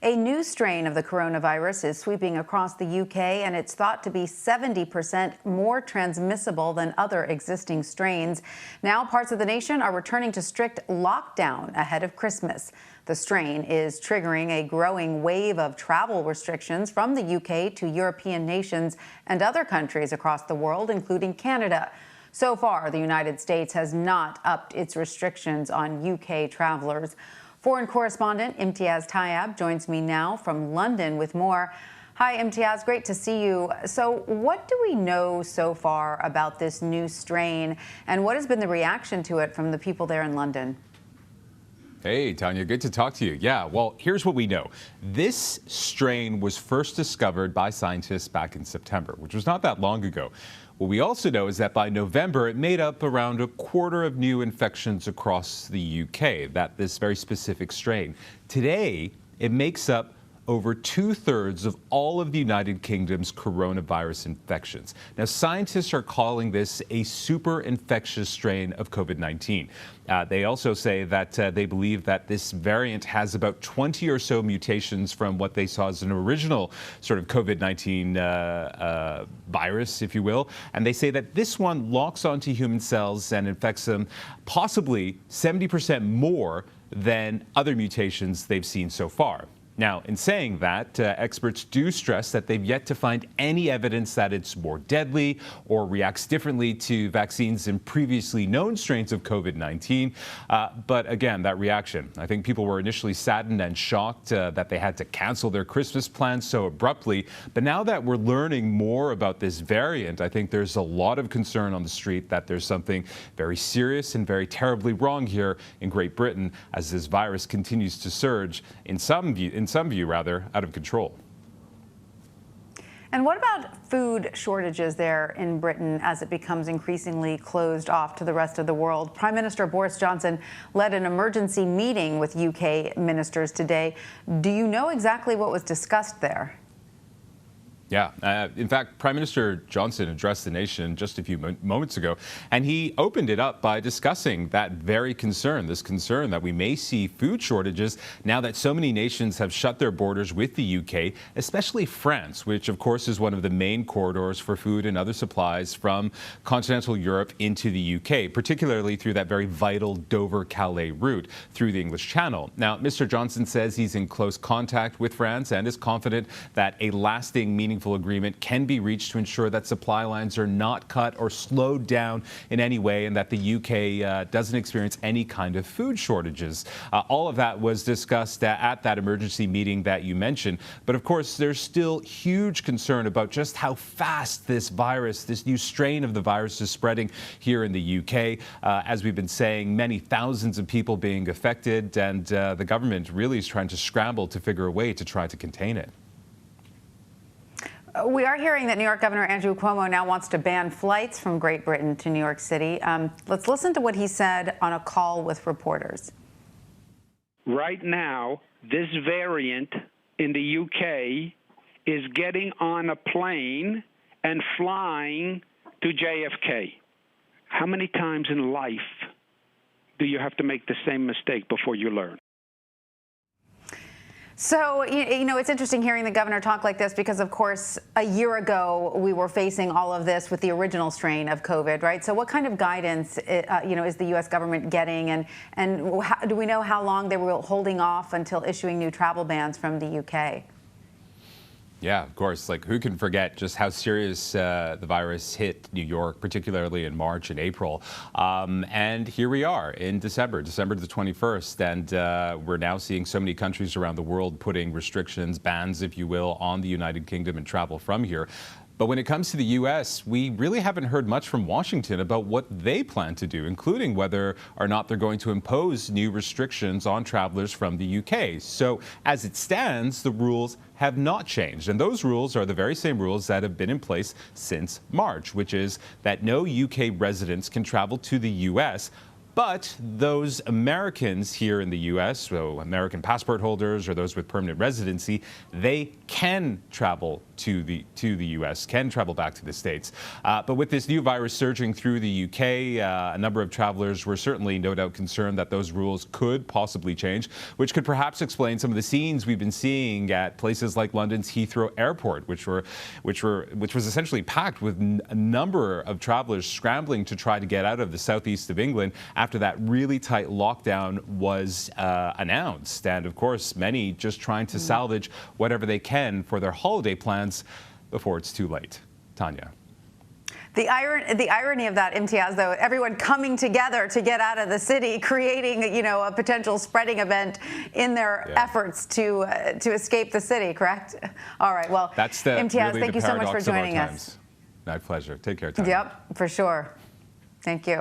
A new strain of the coronavirus is sweeping across the UK, and it's thought to be 70% more transmissible than other existing strains. Now, parts of the nation are returning to strict lockdown ahead of Christmas. The strain is triggering a growing wave of travel restrictions from the UK to European nations and other countries across the world, including Canada. So far, the United States has not upped its restrictions on UK travelers. Foreign correspondent Imtiaz Tyab joins me now from London with more. Hi, Imtiaz, great to see you. So what do we know so far about this new strain, and what has been the reaction to it from the people there in London? Hey, Tanya, good to talk to you. Yeah, well, here's what we know. This strain was first discovered by scientists back in September, which was not that long ago. What we also know is that by November, it made up around a quarter of new infections across the UK, this very specific strain. Today, it makes up over 2/3 of all of the United Kingdom's coronavirus infections. Now, scientists are calling this a super infectious strain of COVID-19. They also say that they believe that this variant has about 20 or so mutations from what they saw as an original sort of COVID-19 virus, if you will. And they say that this one locks onto human cells and infects them possibly 70% more than other mutations they've seen so far. Now, in saying that, experts do stress that they've yet to find any evidence that it's more deadly or reacts differently to vaccines in previously known strains of COVID-19. But again, that reaction, I think people were initially saddened and shocked that they had to cancel their Christmas plans so abruptly. But now that we're learning more about this variant, I think there's a lot of concern on the street that there's something very serious and very terribly wrong here in Great Britain as this virus continues to surge, in some view, out of control. And what about food shortages there in Britain as it becomes increasingly closed off to the rest of the world? Prime Minister Boris Johnson led an emergency meeting with UK ministers today. Do you know exactly what was discussed there? Yeah, in fact, Prime Minister Johnson addressed the nation just a few moments ago, and he opened it up by discussing that very concern, this concern that we may see food shortages now that so many nations have shut their borders with the UK, especially France, which of course is one of the main corridors for food and other supplies from continental Europe into the UK, particularly through that very vital Dover-Calais route through the English Channel. Now, Mr. Johnson says he's in close contact with France and is confident that a lasting, meaningful agreement can be reached to ensure that supply lines are not cut or slowed down in any way and that the UK doesn't experience any kind of food shortages. All of that was discussed at that emergency meeting that you mentioned. But of course, there's still huge concern about just how fast this virus, this new strain of the virus is spreading here in the UK. As we've been saying, many thousands of people being affected, and the government really is trying to scramble to figure a way to try to contain it. We are hearing that New York Governor Andrew Cuomo now wants to ban flights from Great Britain to New York City. Let's listen to what he said on a call with reporters. Right now, this variant in the UK is getting on a plane and flying to JFK. How many times in life do you have to make the same mistake before you learn? So, you know, it's interesting hearing the governor talk like this because, of course, a year ago, we were facing all of this with the original strain of COVID, right? So what kind of guidance, is the U.S. government getting? And how, do we know how long they were holding off until issuing new travel bans from the UK? Yeah, of course. Like, who can forget just how serious the virus hit New York, particularly in March and April. And here we are in December the 21st, and we're now seeing so many countries around the world putting restrictions, bans, if you will, on the United Kingdom and travel from here. But when it comes to the U.S., we really haven't heard much from Washington about what they plan to do, including whether or not they're going to impose new restrictions on travelers from the U.K. So as it stands, the rules have not changed. And those rules are the very same rules that have been in place since March, which is that no UK residents can travel to the U.S. But those Americans here in the U.S., so American passport holders or those with permanent residency, they can travel to the U.S., can travel back to the States. But with this new virus surging through the U.K., a number of travelers were certainly no doubt concerned that those rules could possibly change, which could perhaps explain some of the scenes we've been seeing at places like London's Heathrow Airport, which was essentially packed with a number of travelers scrambling to try to get out of the southeast of England after that really tight lockdown was announced. And of course, many just trying to salvage whatever they can for their holiday plans before it's too late. Tanya. The irony of that, Imtiaz, though, everyone coming together to get out of the city, creating, a potential spreading event in their efforts to escape the city, correct? All right, well, that's Imtiaz, really thank you so much for joining us. My pleasure. Take care, Tanya. Yep, for sure. Thank you.